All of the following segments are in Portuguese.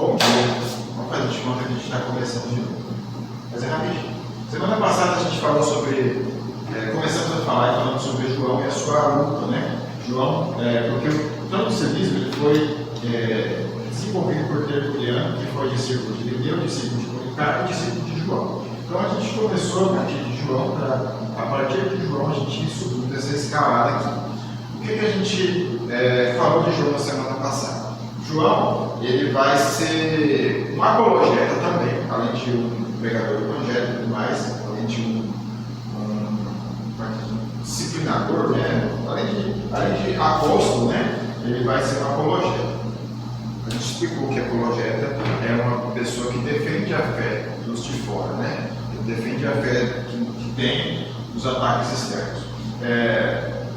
Bom dia. Vamos fazer de conta que a gente está começando de novo. Mas é rapidinho. Semana passada a gente falou sobre. Começamos a falar e falando sobre João e a sua luta, né? João, porque o transicionismo ele foi desenvolvido por Tertuliano, que foi discípulo de Irineu, discípulo de Policarpo e discípulo de João. Então a gente começou a partir de João, a partir de João a gente subiu dessa escalada aqui. O que a gente falou de João na semana passada? João, ele vai ser um apologeta também, além de um pregador evangélico e tudo mais, além de um disciplinador, né? além de apóstolo, né? Ele vai ser um apologeta. A gente explicou que apologeta é uma pessoa que defende a fé dos de fora, né? Ele defende a fé que tem os ataques externos.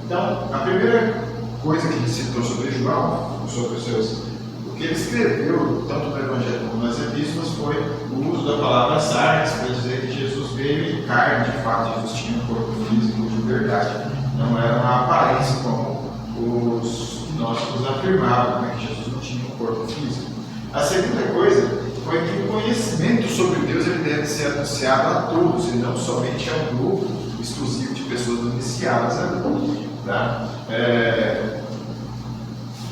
Então, a primeira coisa que ele citou sobre João, sobre os seus. O que ele escreveu, tanto no Evangelho como nas Epístolas, foi o uso da palavra sarx para dizer que Jesus veio em carne, de fato, Jesus tinha um corpo físico de verdade. Não era uma aparência como os gnósticos afirmavam, né, que Jesus não tinha um corpo físico. A segunda coisa foi que o conhecimento sobre Deus ele deve ser anunciado a todos, e não somente a um grupo exclusivo de pessoas iniciadas ali. Tá?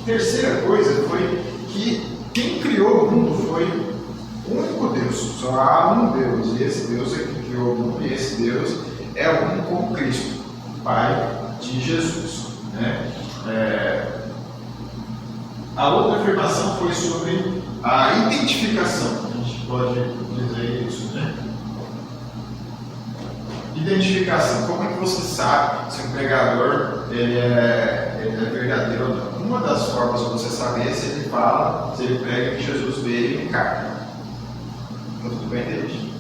Terceira coisa foi que quem criou o mundo foi o único Deus, só há um Deus, e esse Deus é que criou o mundo, e esse Deus é o único como Cristo, Pai de Jesus. Né? A outra afirmação foi sobre a identificação, a gente pode dizer isso, né? Identificação, como é que você sabe se um pregador ele é verdadeiro ou não? Uma das formas de você saber é se ele fala, se ele prega que Jesus veio em carne. Então, tudo bem, David?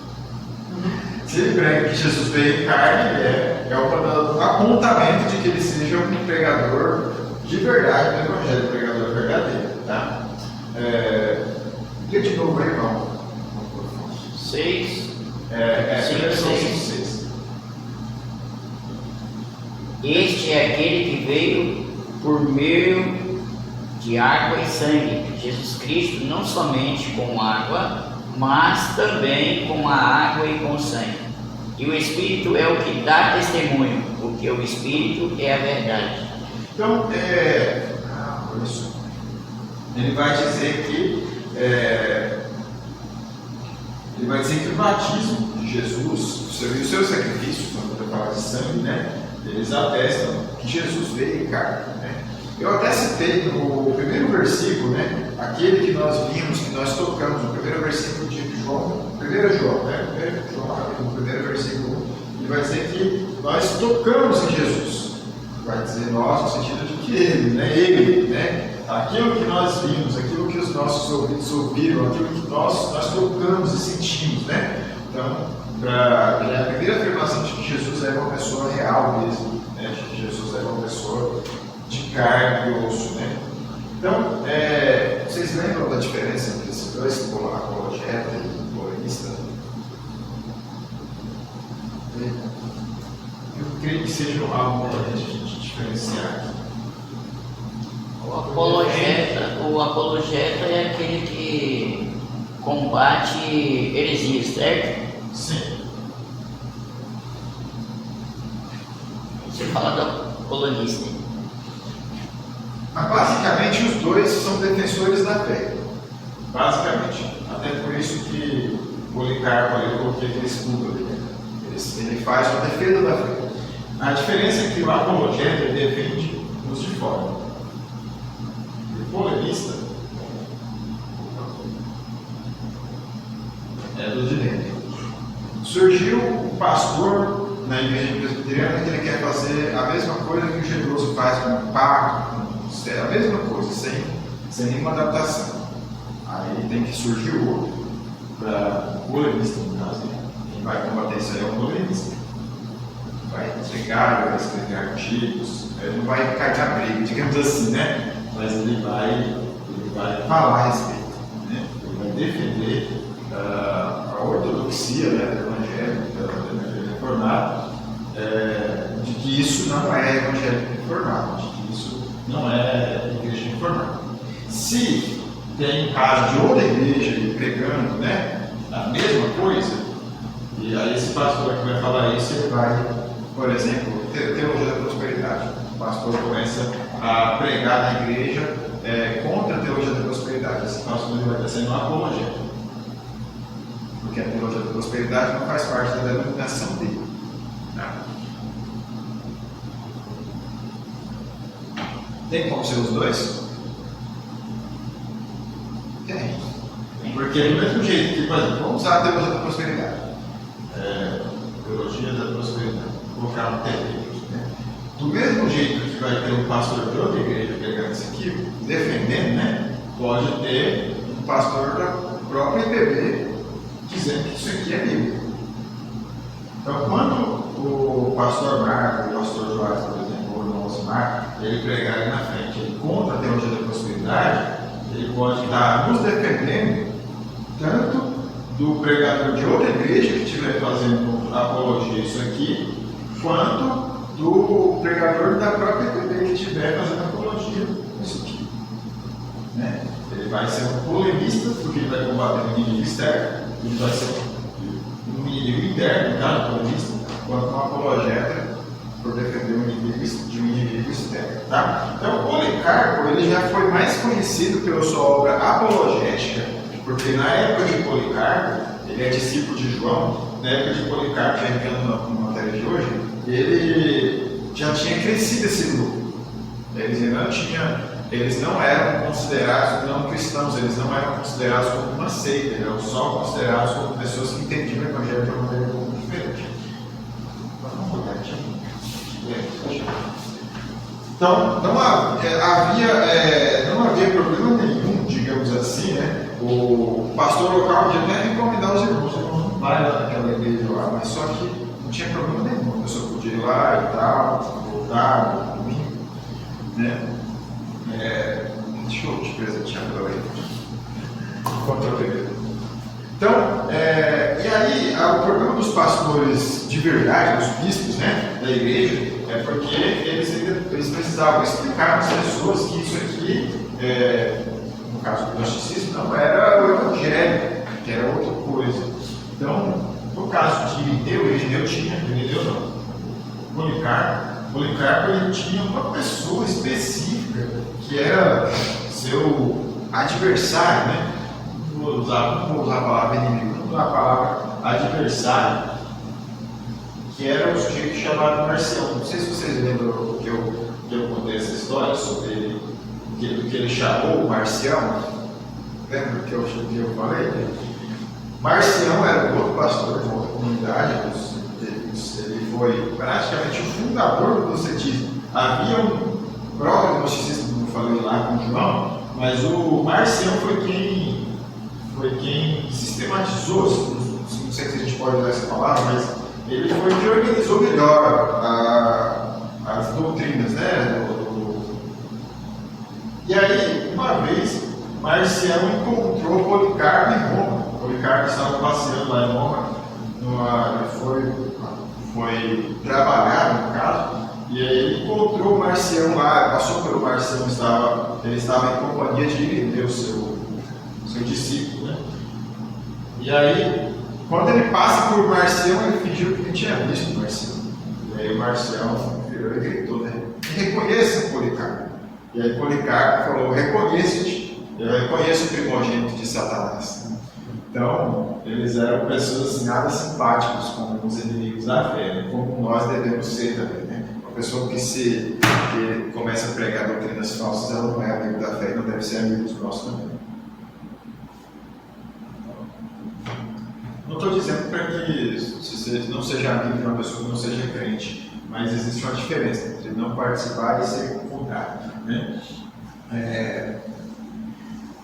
Se ele prega que Jesus veio em carne, é um apontamento de que ele seja um pregador de verdade do Evangelho, um pregador verdadeiro. Tá? Lê de novo aí, irmão. 6. 6. Este é aquele que veio por meio de água e sangue, Jesus Cristo, não somente com água, mas também com a água e com sangue. E o Espírito é o que dá testemunho, porque o Espírito é a verdade. Então, ele vai dizer que o batismo de Jesus, o seu sacrifício, quando eu falar de sangue, né? Eles atestam que Jesus veio em carne. Né? Eu até citei no primeiro versículo, né? Aquele que nós vimos, que nós tocamos, no primeiro versículo de João, 1 João, né? No primeiro versículo, ele vai dizer que nós tocamos em Jesus. Vai dizer nós, no sentido de que ele, né? Aquilo que nós vimos, aquilo que os nossos ouvidos ouviram, aquilo que nós tocamos e sentimos, né? Então, a primeira afirmação de que Jesus era uma pessoa real mesmo, né? De que Jesus era uma pessoa de carne e osso, né? Então, vocês lembram da diferença entre esses dois, apologeta e polemista? Eu creio que seja algo para a gente diferenciar. O apologeta é aquele que combate heresias, certo? Sim. Você fala da polemista. Mas basicamente os dois são defensores da fé. Basicamente. Até por isso que o Policarpo ali coloquei aquele escudo ali. Ele faz uma defesa da fé. A diferença é que o apologeta ele defende os de fora. O polemista é do de dentro. Surgiu um pastor na igreja presbiteriana que ele quer fazer a mesma coisa que o Gedroso faz com o pacto, a mesma coisa, sem nenhuma adaptação. Aí tem que surgir outro, para o polemista, no caso. Quem vai combater isso aí é o polemista. Vai entregar, vai escrever artigos, ele não vai cair na briga, digamos assim, né? Mas ele vai falar a respeito, né? Ele vai defender a ortodoxia, né, do Evangelho, do Evangelho reformado, de que isso não é Evangelho reformado, de que isso não é igreja reformada. Se tem caso de outra igreja pregando, né, a mesma coisa, e aí esse pastor que vai falar isso, ele vai, por exemplo, teologia da prosperidade. O pastor começa a pregar na igreja contra a teologia da prosperidade. Esse pastor vai estar sendo um apologeta, porque a teologia da prosperidade não faz parte da denominação dele. Tá? Tem como ser os dois? Tem. Porque do mesmo jeito que, por exemplo, vamos usar a teologia da prosperidade. Teologia da prosperidade. Vou colocar um termo, né? Do mesmo jeito que vai ter um pastor de outra igreja pregando isso aqui, defendendo, né? Pode ter um pastor da própria IPB dizendo que isso aqui é Bíblia. Então, quando o pastor Marco, o pastor Joás, por exemplo, ou o irmão Osmar, ele pregar ali na frente, ele contra a teologia da prosperidade, ele pode estar nos defendendo tanto do pregador de outra igreja que estiver fazendo apologia isso aqui, quanto do pregador da própria IPB que estiver fazendo apologia isso aqui. Né? Ele vai ser um polemista, porque ele vai combater o inimigo externo, ele vai ser um inimigo interno, tá? Polemista, quanto um apologeta por defender um inimigo externo. Tá? Então, o Policarpo ele já foi mais conhecido pela sua obra apologética, porque na época de Policarpo, ele é discípulo de João, na época de Policarpo, já entrando na matéria de hoje, ele já tinha crescido esse grupo. Eles não eram considerados não cristãos, eles não eram considerados como uma seita, eram só considerados como pessoas que entendiam o Evangelho de uma maneira um pouco diferente. Então, não havia problema nenhum, digamos assim, né? O pastor local podia até recomendar os irmãos não vai lá naquela igreja lá, mas só que não tinha problema nenhum, a pessoa podia ir lá e tal, voltar no domingo, né? Deixa eu te presentear pela lei. Contra o bebê. Então, e aí, o problema dos pastores de verdade, dos bispos, né, da igreja, é porque eles precisavam explicar às pessoas que isso aqui, no caso do gnosticismo, não era o evangelho, que era outra coisa. Então, no caso de Irineu tinha, Irineu não, Policarpo ele tinha uma pessoa específica que era seu adversário, né? Não vou usar a palavra inimigo, vou usar a palavra adversário, que era um sujeito chamado Marcião. Não sei se vocês lembram que eu contei essa história sobre ele, que ele chamou o Marcião. Lembra que eu falei? Marcião era um outro pastor de outra comunidade. Ele foi praticamente o fundador do gnosticismo. Havia um próprio gnosticismo, como eu falei lá com o João, mas o Marcião foi quem sistematizou, não sei se a gente pode usar essa palavra, mas ele foi quem organizou melhor as doutrinas, né? E aí, uma vez, Marcião encontrou Policarpo em Roma. Policarpo estava passeando lá em Roma, foi trabalhar, no caso, e aí ele encontrou o Marcião lá, passou pelo Marcião, ele estava em companhia de Irineu, seu discípulo, né? E aí, quando ele passa por Marcião, ele fingiu que não tinha visto o Marcião. E aí o Marcião virou e gritou, né? Reconheça Policarpo. E aí Policarpo falou, reconheço-te, eu reconheço o primogênito de Satanás. Então, eles eram pessoas assim, nada simpáticos com os inimigos da fé, né? Como nós devemos ser também, né? Uma pessoa que começa a pregar doutrinas falsas, ela não é amigo da fé e não deve ser amigo dos nossos também. Não estou dizendo para que você não seja amigo de uma pessoa que não seja crente, mas existe uma diferença entre não participar e ser contrário, né?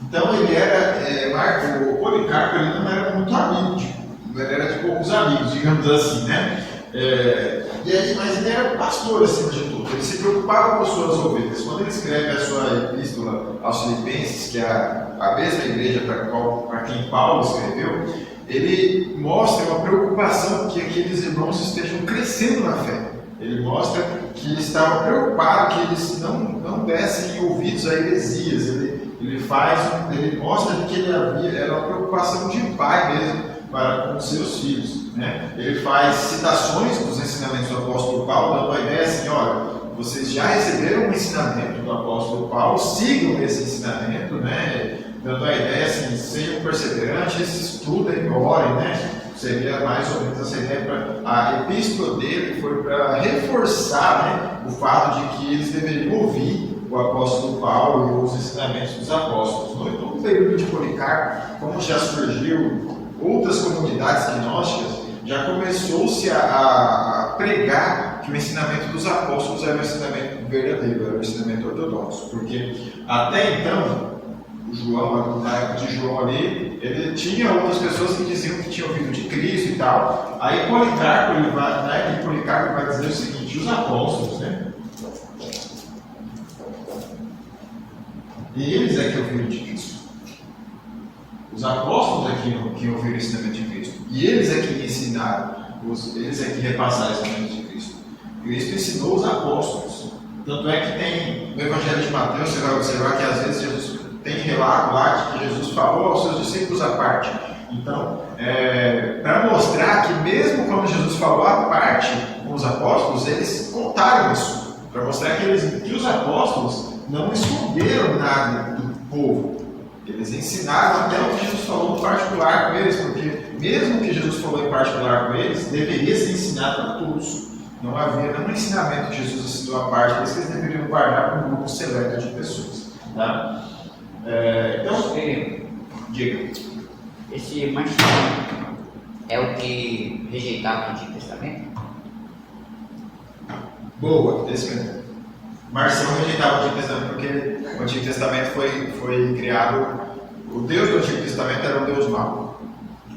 Então ele era, o Policarpo ele não era muito amigo, ele era de poucos amigos, digamos assim, né? Mas ele era pastor acima de tudo, ele se preocupava com as suas ovelhas. Quando ele escreve a sua epístola aos Filipenses, que é a mesma igreja para quem Paulo escreveu, ele mostra uma preocupação que aqueles irmãos estejam crescendo na fé. Ele mostra que ele estava preocupado que eles não dessem ouvidos a heresias. Ele mostra que ele era uma preocupação de pai mesmo para com seus filhos, né? Ele faz citações dos ensinamentos do apóstolo Paulo, dando a ideia assim: olha, vocês já receberam o ensinamento do apóstolo Paulo, sigam esse ensinamento, né? Dando a ideia assim: sejam perseverantes, estudem, orem, né? Seria mais ou menos essa ideia. A epístola dele foi para reforçar, né, o fato de que eles deveriam ouvir o apóstolo Paulo e os ensinamentos dos apóstolos. No período de Policarpo, como já surgiu outras comunidades gnósticas, já começou-se a pregar que o ensinamento dos apóstolos era o ensinamento verdadeiro, era o ensinamento ortodoxo, porque até então João, na época de João ali, ele tinha outras pessoas que diziam que tinham ouvido de Cristo e tal. Aí Policarpo, na época de Policarpo, vai dizer o seguinte: os apóstolos, né? E eles é que ouviram de Cristo. Os apóstolos é que ouviram o ensinamento de Cristo. E eles é que ensinaram, eles é que repassaram o ensinamento de Cristo. Cristo ensinou os apóstolos. Tanto é que tem no Evangelho de Mateus, você vai observar que às vezes Jesus tem relato lá de que Jesus falou aos seus discípulos à parte. Então, para mostrar que mesmo quando Jesus falou à parte com os apóstolos, eles contaram isso. Para mostrar que os apóstolos não esconderam nada do povo. Eles ensinaram até o que Jesus falou no particular com eles, porque mesmo que Jesus falou em particular com eles, deveria ser ensinado a todos. Não havia nenhum ensinamento que Jesus ensinou à parte, por isso que eles deveriam guardar para um grupo seleto de pessoas. Tá? Então, diga. Esse Marcião é o que rejeitava o Antigo Testamento? Boa, esse mesmo. Marcião rejeitava o Antigo Testamento porque o Antigo Testamento foi criado. O Deus do Antigo Testamento era um Deus mau,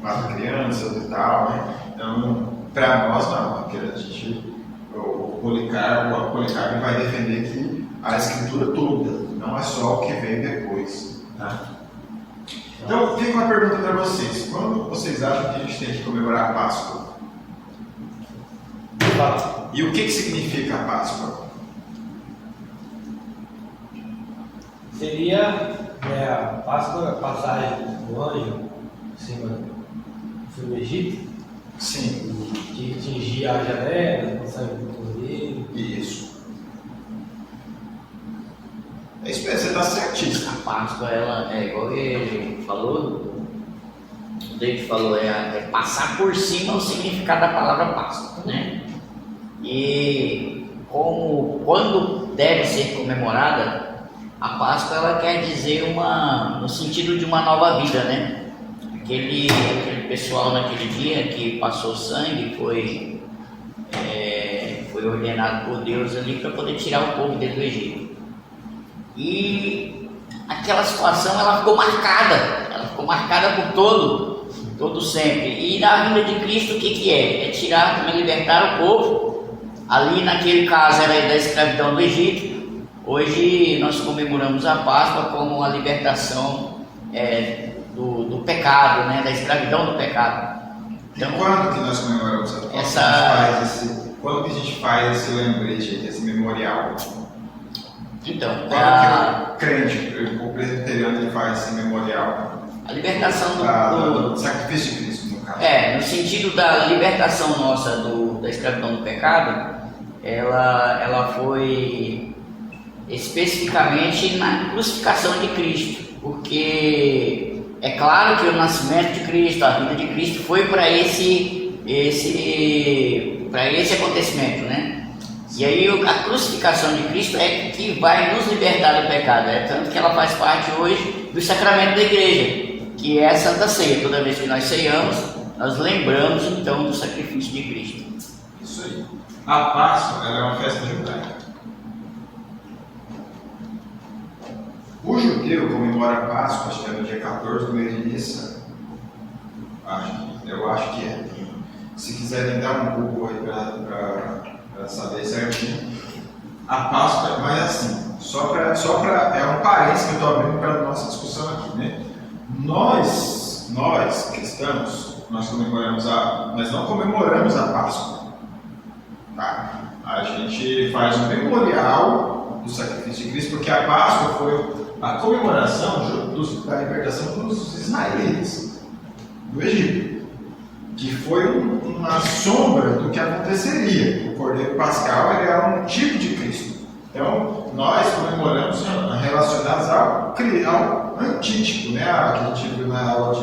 mata crianças e tal, né? Então, para nós não, porque o Policarpo vai defender que a Escritura toda, não é só o que vem depois. Tá? Então, fica uma pergunta para vocês: quando vocês acham que a gente tem que comemorar a Páscoa? E o que significa a Páscoa? Seria a Páscoa, a passagem do anjo em cima do Egito. Sim. Que atingia a janela, passando por ele. Isso. É isso mesmo, você está certíssimo. A Páscoa, ela é igual ele falou, o David falou, é passar por cima o significado da palavra Páscoa, né? E quando deve ser comemorada, a Páscoa ela quer dizer no sentido de uma nova vida, né? Aquele pessoal naquele dia que passou sangue foi ordenado por Deus ali para poder tirar o povo dele do Egito. E aquela situação ela ficou marcada por todo sempre. E na vinda de Cristo o que é? É tirar, também libertar o povo. Ali naquele caso era da escravidão do Egito. Hoje nós comemoramos a Páscoa como a libertação do pecado, né? Da escravidão do pecado. Então, e quando que nós comemoramos a Páscoa? Quando que a gente faz esse lembrete, esse memorial? Então, quando que o crente, o presbiteriano, ele faz esse memorial? A libertação do sacrifício de Cristo, no caso. No sentido da libertação nossa da escravidão do pecado, ela foi especificamente na crucificação de Cristo, porque é claro que o nascimento de Cristo, a vida de Cristo foi para esse acontecimento, né? E aí a crucificação de Cristo é que vai nos libertar do pecado, tanto que ela faz parte hoje do sacramento da igreja, que é a Santa Ceia. Toda vez que nós ceiamos, nós lembramos então do sacrifício de Cristo. Isso aí. A Páscoa ela é uma festa judaica. O judeu comemora a Páscoa, acho que é no dia 14 do mês de Nissan. Eu acho que é. Se quiserem dar um Google aí para saber certinho. A Páscoa, mas assim, é um parênteses que eu estou abrindo para a nossa discussão aqui, né? Nós cristãos, nós não comemoramos a Páscoa. Tá? a gente faz um memorial do sacrifício de Cristo, porque a Páscoa foi a comemoração da libertação dos israelitas do Egito, que foi uma sombra do que aconteceria. O Cordeiro Pascal ele é um tipo de Cristo. Então, nós comemoramos relacionados ao antítipo, né? Que a gente viu na aula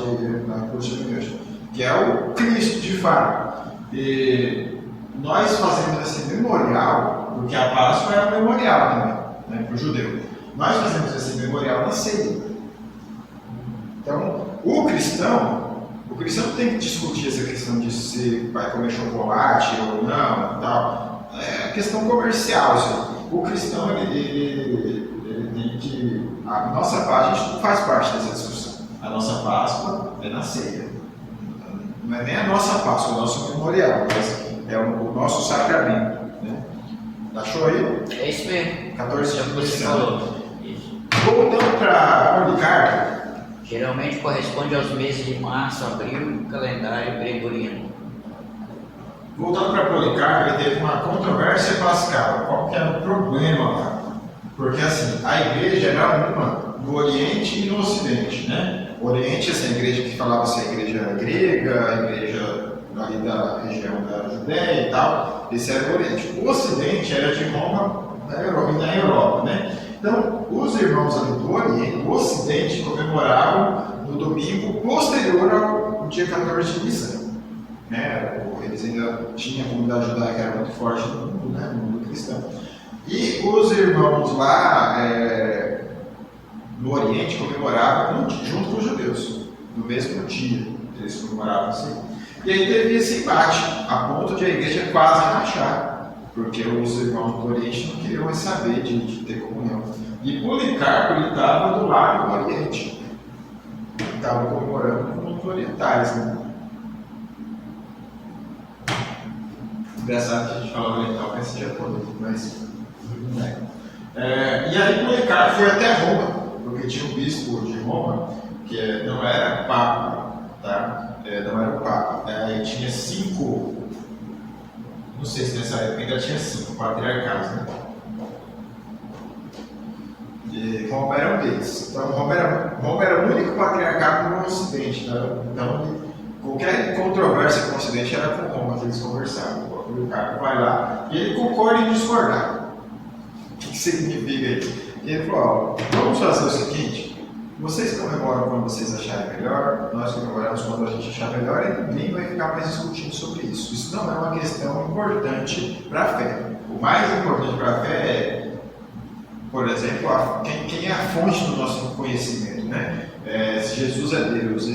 na curso de igreja, que é o Cristo de fato. E nós fazemos esse memorial, porque a Páscoa é um memorial também, né, para o judeu. Nós fazemos esse memorial na ceia. Então, o cristão tem que discutir essa questão de se vai comer chocolate ou não, tal. É questão comercial isso aí. O cristão, ele tem que... A nossa Páscoa, a gente não faz parte dessa discussão. A nossa Páscoa é na ceia. Não é nem a nossa Páscoa, é o nosso memorial, mas é o nosso sacramento. Né? Achou aí? É isso mesmo. 14 Já de você Decembro. falou. Isso. Voltando para Policarpo. Geralmente corresponde aos meses de março, abril, calendário gregoriano. Voltando para Policarpo, ele teve uma controvérsia pascal. Qual que era o problema lá? Porque assim, a igreja era uma no Oriente e no Ocidente, né? O Oriente, essa igreja que falava assim, a igreja grega, a igreja ali da região da Judéia e tal, esse era o Oriente. O Ocidente era de Roma e na Europa, né? Então, os irmãos ali do Oriente, do Ocidente, comemoravam no domingo posterior ao dia 14 de Nissan. Né? Eles ainda tinham a comunidade judaica que era muito forte no mundo, né? No mundo cristão. E os irmãos lá no Oriente comemoravam junto com os judeus, no mesmo dia. Eles comemoravam assim. E aí teve esse embate, a ponto de a igreja quase rachar, porque os irmãos do Oriente não queriam mais saber de ter comunhão. E Policarpo ele estava do lado do Oriente, estava comemorando com os orientais. Né? Engraçado que a gente fala oriental com esse japonês, mas não é. E aí Policarpo foi até Roma, porque tinha um bispo de Roma, que não era papa, tá? Não era o papa. Aí tinha 5, não sei se nessa época ainda tinha 5 patriarcados, né? E Roma era um deles. Então Roma era o único patriarcado no Ocidente, tá? Então qualquer controvérsia com o Ocidente era com Roma que eles conversavam. O Policarpo vai lá e ele concorda em discordar. O que significa isso? E ele falou, vamos fazer o seguinte, vocês comemoram quando vocês acharem melhor, nós comemoramos quando a gente achar melhor e ninguém vai ficar mais discutindo sobre isso. Isso não é uma questão importante para a fé. O mais importante para a fé é, por exemplo, quem é a fonte do nosso conhecimento, né? Se Jesus é Deus,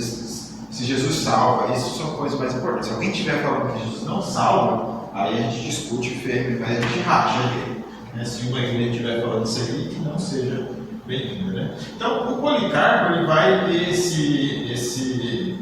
se Jesus salva, isso são coisas mais importantes. Se alguém estiver falando que Jesus não salva, aí a gente discute firme, mas a gente racha ele. Se uma igreja estiver falando isso aí, que não seja bem-vinda, né? Então, o Policarpo ele vai ter esse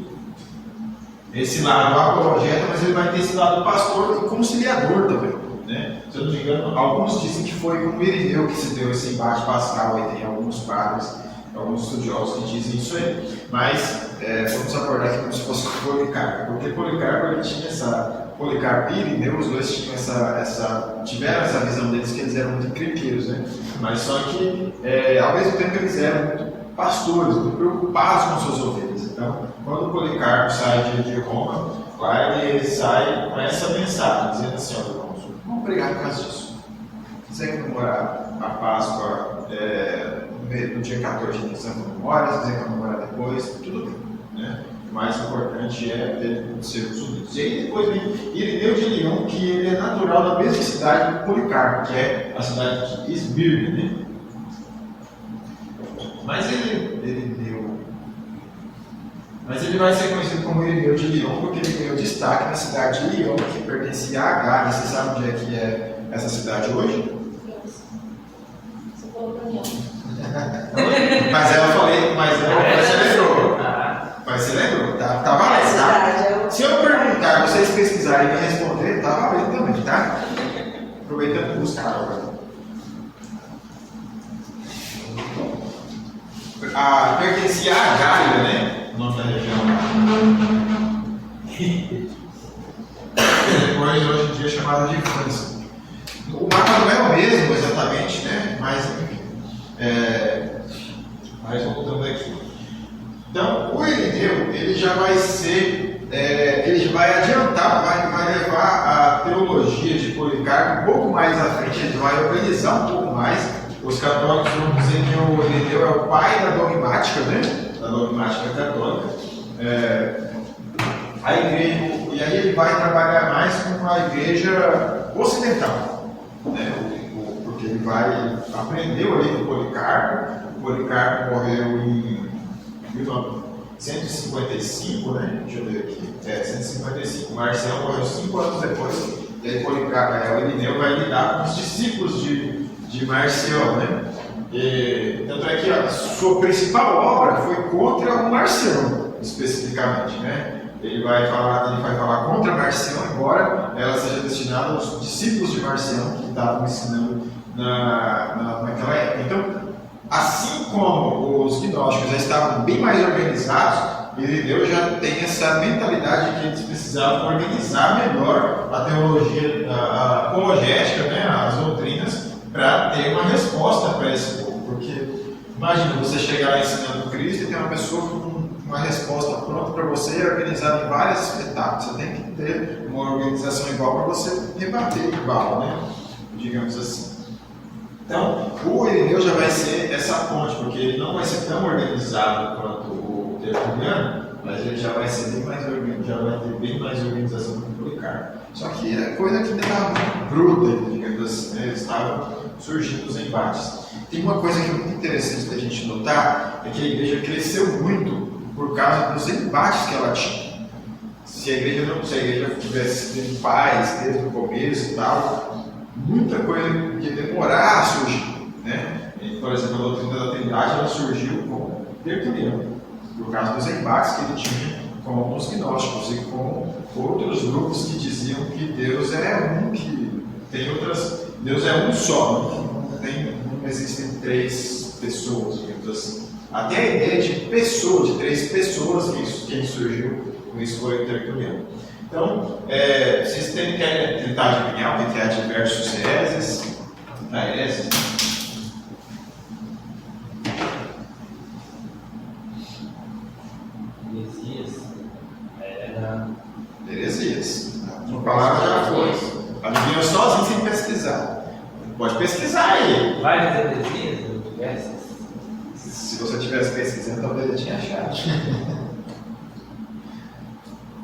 lado apologeta, mas ele vai ter esse lado pastor e conciliador também, né? Se eu não me engano, alguns dizem que foi com Irineu que se deu esse embate pascal, aí tem alguns padres, alguns estudiosos que dizem isso aí, mas vamos abordar aqui como se fosse o Policarpo, porque Policarpo ele tinha Policarpo e Irineu, os dois tinham tiveram essa visão deles que eles eram muito encrenqueiros, né? Mas só que, ao mesmo tempo, eles eram muito pastores, muito preocupados com suas ovelhas. Então, quando o Policarpo sai de Roma, lá ele sai com essa mensagem, dizendo assim, olha, irmãos, vamos pregar por causa disso. Se quiser comemorar a Páscoa no dia 14 de Nissan, comemora, se quiser comemorar depois, tudo bem, né? O mais importante é sermos unidos. E aí depois vem Irineu de Lyon, que ele é natural da mesma cidade do Policarpo, que é a cidade de Esmirna, né? Mas ele vai ser conhecido como Irineu de Lyon porque ele ganhou destaque na cidade de Lyon, que pertencia a Gália. Você sabe onde é que é essa cidade hoje? Você falou pra mim. Mas você lembrou. Mas você lembrou, tá valendo, tá? Se eu perguntar, vocês pesquisarem e me responder, tá valendo também, tá? Aproveitando os caras agora. Pertencia a Gália, né? O nome da região. Depois, hoje em dia, é chamada de França. mapa não é o mesmo exatamente, né? Mas enfim. Mas voltando aqui. Então, o Irineu, ele já vai ser, ele vai adiantar, vai levar a teologia de Policarpo um pouco mais à frente, ele vai organizar um pouco mais. Os católicos vão dizer que o Irineu é o pai da dogmática, né? Da dogmática católica. A igreja, e aí ele vai trabalhar mais com a igreja ocidental, né? Porque ele vai aprendeu ali com o Policarpo. O Policarpo morreu em 1955, né? Deixa eu ver aqui. 155. Marcial morreu 5 anos depois. E aí Policarpo, o Irineu vai lidar com os discípulos de Marcial, né? Tanto é que a sua principal obra foi contra o Marcião, especificamente, né? Ele vai falar contra Marcião, embora ela seja destinada aos discípulos de Marcião que estavam ensinando naquela época. Então, assim como os gnósticos já estavam bem mais organizados, Irineu já tem essa mentalidade de que eles precisavam organizar melhor a teologia a apologética, né, as doutrinas, para ter uma resposta para esse povo. Porque, imagina, você chegar lá ensinando Cristo e ter uma pessoa com uma resposta pronta para você, organizada em várias etapas. Você tem que ter uma organização igual para você rebater igual, né? Digamos assim. Então, o Irineu já vai ser essa ponte, porque ele não vai ser tão organizado quanto o Tertuliano, mas ele já vai ser bem mais organizado, já vai ter bem mais organização do que o Policarpo. Só que é coisa que estava muito bruta, digamos assim, né? Eles estavam surgindo os embates. Tem uma coisa que é muito interessante da gente notar, é que a igreja cresceu muito por causa dos embates que ela tinha. Se a igreja tivesse tido paz desde o começo e tal, muita coisa ia demorar a surgir, né? Por exemplo, a doutrina da Trindade ela surgiu com Tertuliano, por causa dos embates que ele tinha com os gnósticos e com outros grupos que diziam que Deus é um, que tem outras. Deus é um só, não existem três pessoas, digamos assim. Até a ideia de pessoa, de três pessoas, quem surgiu com isso foi o Tertuliano. Então, vocês querem tentar adivinhar o que é adversus hereses? Hereses? Heresias. Uma palavra já foi. Adivinhou sozinho sem pesquisar. Pode pesquisar aí. Várias heresias, diversas. Se você tivesse pesquisando, talvez eu tinha achado.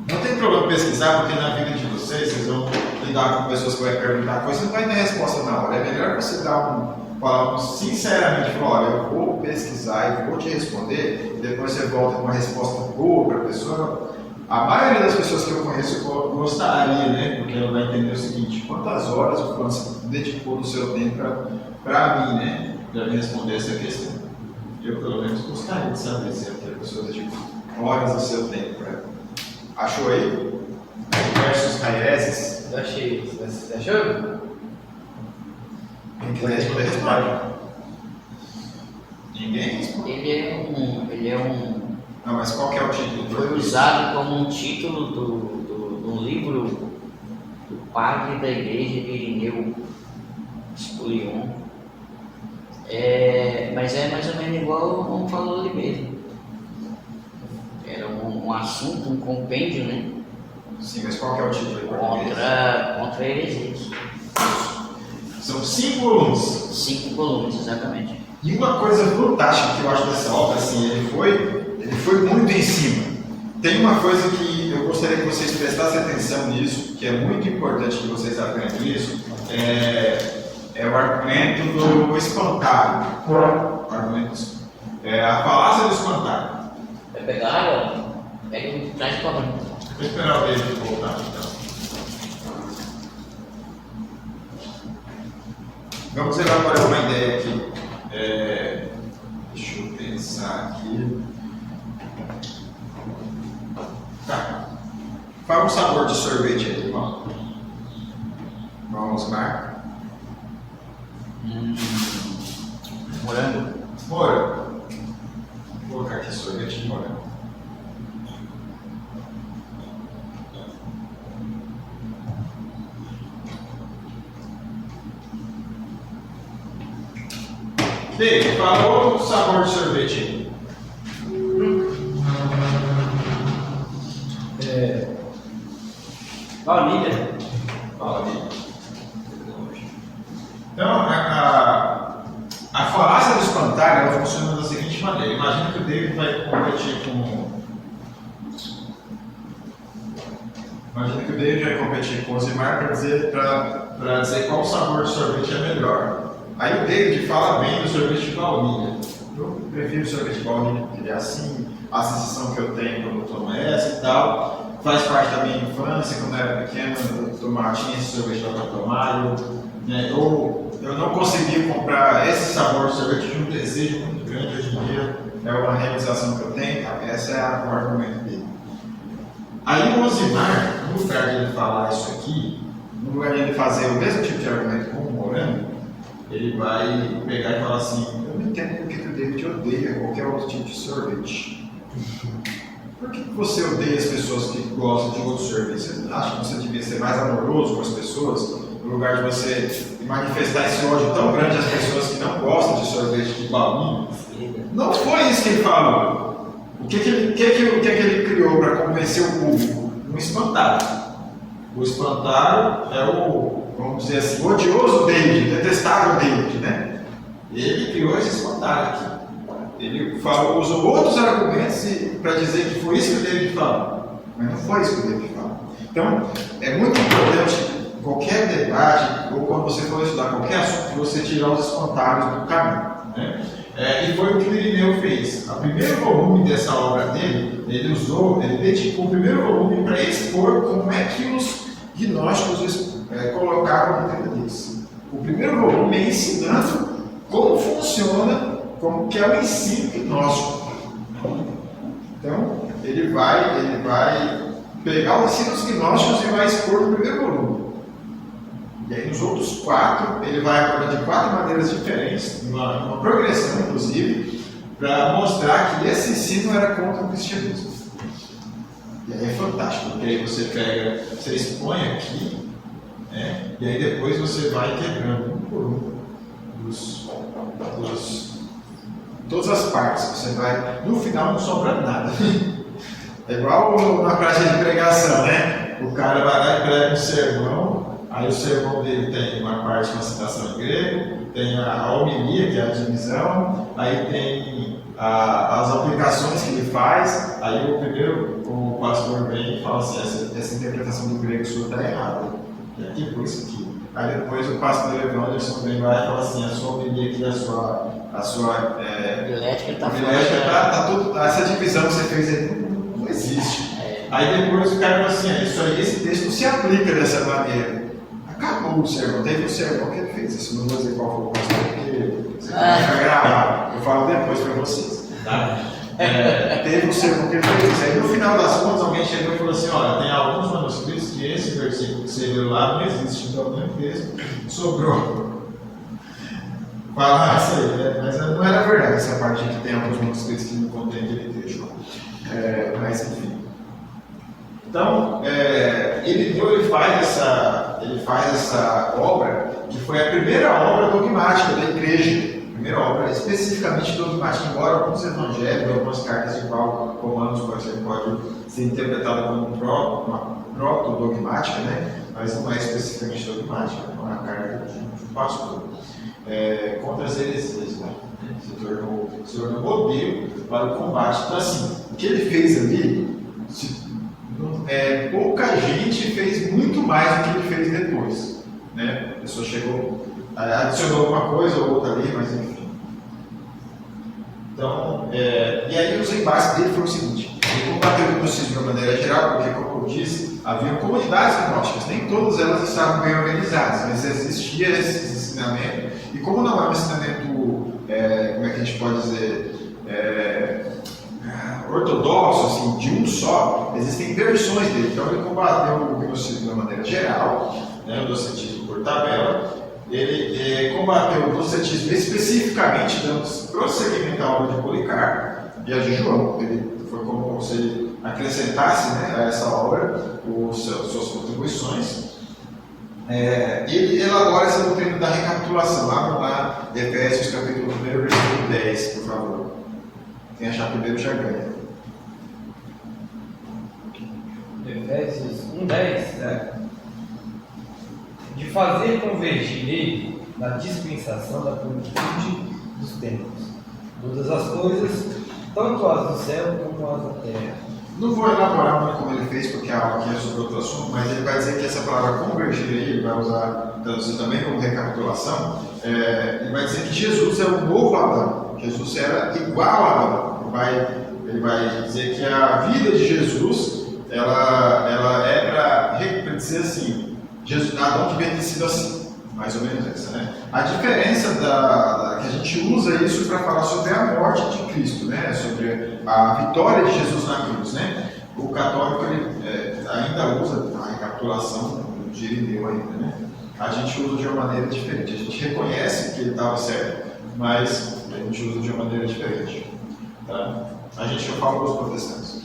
Não tem problema pesquisar, porque na vida de vocês vão lidar com pessoas que vão perguntar coisas e não vai ter resposta na hora. É melhor você falar sinceramente, falar, olha, eu vou pesquisar e vou te responder, e depois você volta com uma resposta boa para a pessoa. A maioria das pessoas que eu conheço gostaria, né? Porque ela vai entender o seguinte: quantas horas o fulano se dedicou no seu tempo para mim, né? Para me responder essa questão. Eu, pelo menos, gostaria de saber se a pessoa dedicou horas do seu tempo para mim. Achou aí? Versus hereses? Eu achei. Você achou? Quem quiser responder, responde. Ninguém responde. Ele é um. Não, mas qual que é o título? Foi usado como um título do livro do padre da igreja de Irineu Spolion. Mas é mais ou menos igual como falou ali mesmo. Era um assunto, um compêndio, né? Sim, mas qual que é o título em português? Contra heresias. São 5 volumes. 5 volumes, exatamente. E uma coisa fantástica que eu acho dessa obra, assim, ele foi muito em cima. Tem uma coisa que eu gostaria que vocês prestassem atenção nisso, que é muito importante que vocês aprendam isso, é o argumento do espantalho. A falácia do espantalho. Vai pegar água? Pega um traz de cobre. Vou esperar o David voltar, então. Vamos elaborar uma ideia aqui. Deixa eu pensar aqui. Tá. Fala um sabor de sorvete aí, irmão. Vamos lá. Morango. Morango. Vou colocar aqui sorvete de morango. David, falou o sabor de sorvete. Baunilha. Baunilha. Então, a falácia do espantalho ela funciona da seguinte maneira. Imagina que o David vai competir com. Imagina que o David vai competir com o Zimar para dizer qual sabor de sorvete é melhor. Aí o David fala bem do sorvete de baunilha. Eu prefiro o sorvete de baunilha porque ele é assim, a sensação que eu tenho quando eu tomo essa e tal. Faz parte da minha infância, quando eu era pequeno, eu tinha esse sorvete para tomar. Eu não consegui comprar esse sabor de sorvete de um desejo muito grande hoje em dia. É uma realização que eu tenho, tá? Esse é o argumento dele. Aí o Osimar, no lugar de ele falar isso aqui, no lugar de ele fazer o mesmo tipo de argumento com o morango, ele vai pegar e falar assim: eu não entendo por que o David odeia qualquer outro tipo de sorvete. Por que você odeia as pessoas que gostam de outro sorvete? Você acha que você devia ser mais amoroso com as pessoas, no lugar de você manifestar esse ódio tão grande às pessoas que não gostam de sorvete de baunilha? Não foi isso que ele falou. O que ele criou para convencer o público? Um espantalho. O espantalho é o, vamos dizer assim, o odioso David, detestável David, né? Ele criou esse espantalho aqui. Ele usou outros argumentos para dizer que foi isso que o David falou. Mas não foi isso que o David falou. Então, é muito importante, qualquer debate, ou quando você for estudar qualquer assunto, você tirar os espantalhos do caminho, né? E foi o que o Irineu fez. O primeiro volume dessa obra dele, ele dedicou o primeiro volume para expor como é que os gnósticos colocavam a vida deles. O primeiro volume é ensinando como funciona, como que é o ensino gnóstico. Então, ele vai pegar o ensino dos gnósticos e vai expor no primeiro volume. E aí nos outros 4, ele vai abordar de 4 maneiras diferentes, uma progressão inclusive, para mostrar que esse ensino era contra o cristianismo. E aí é fantástico, porque aí você expõe aqui, né, e aí depois você vai quebrando um por um todas as partes. Você vai, no final não sobra nada. É igual na prática de pregação, né? O cara vai lá e prega um sermão. Aí o sermão dele tem uma parte com a citação em grego, tem a homilia, que é a divisão, aí tem as aplicações que ele faz, aí o pastor vem e fala assim, essa interpretação do grego sua está errada, e aqui por isso aqui. Aí depois o pastor Evangelson vem lá e fala assim, a sua homilia aqui, a sua Bilética está fora, essa divisão que você fez aí não existe. Aí depois o cara fala assim, esse texto não se aplica dessa maneira. Acabou o sermão, teve um sermão que ele fez isso, não vou dizer qual foi o pastor, porque você vai gravar, eu falo depois para vocês. Tá? Teve um sermão que ele fez isso, aí no final das contas alguém chegou e falou assim, olha, tem alguns manuscritos que esse versículo que você leu lá não existe, então não fez, sobrou. Falar isso aí, né? Mas não era verdade essa parte de que tem alguns manuscritos que não contém aquele trecho. Mas enfim. Então, ele faz essa obra, que foi a primeira obra dogmática da igreja, a primeira obra especificamente dogmática, embora alguns evangelhos, algumas cartas de Paulo, Romanos, por exemplo, pode ser interpretada como uma proto-dogmática, né? Mas não é especificamente dogmática, é uma carta de um pastor. Contra as heresias, né? Se tornou modelo para o combate. Então, assim, o que ele fez ali, pouca gente fez muito mais do que ele fez depois, né? A pessoa chegou, adicionou alguma coisa ou outra ali, mas enfim. Então, e aí os embates dele foram o seguinte: ele combateu o gnosticismo de uma maneira geral, porque, como eu disse, havia comunidades gnósticas, nem todas elas estavam bem organizadas, mas existia esse ensinamento, e como não é um ensinamento, como é que a gente pode dizer, ortodoxo, assim, de um só, existem versões dele. Então ele combateu o gnosticismo de uma maneira geral, né, o docetismo por tabela. Ele combateu o docetismo especificamente, dando prosseguimento à obra de Policarpo e a de João. Ele foi como se ele acrescentasse, né, a essa obra suas contribuições. Ele elabora essa doutrina da recapitulação. Abram lá, Efésios capítulo 1, versículo 10, por favor. Quem achar primeiro já ganha. Efésios 1:10, de fazer convergir nele na dispensação da plenitude dos tempos, todas as coisas, tanto as do céu como as da terra. Não vou elaborar muito como ele fez, porque a aula aqui é sobre outro assunto, mas ele vai dizer que essa palavra convergir aí, ele vai usar, traduzir também como recapitulação, ele vai dizer que Jesus é o novo Adão. Jesus era igual a Adão. Ele vai dizer que a vida de Jesus, ela é para dizer assim, Adão devia ter sido assim, mais ou menos essa, né? A diferença que a gente usa isso para falar sobre a morte de Cristo, né? Sobre a vitória de Jesus na cruz, né? O católico ele, ainda usa a recapitulação de Irineu ainda, né? A gente usa de uma maneira diferente. A gente reconhece que ele estava certo, mas a gente usa de uma maneira diferente. Tá? Eu falo dos protestantes.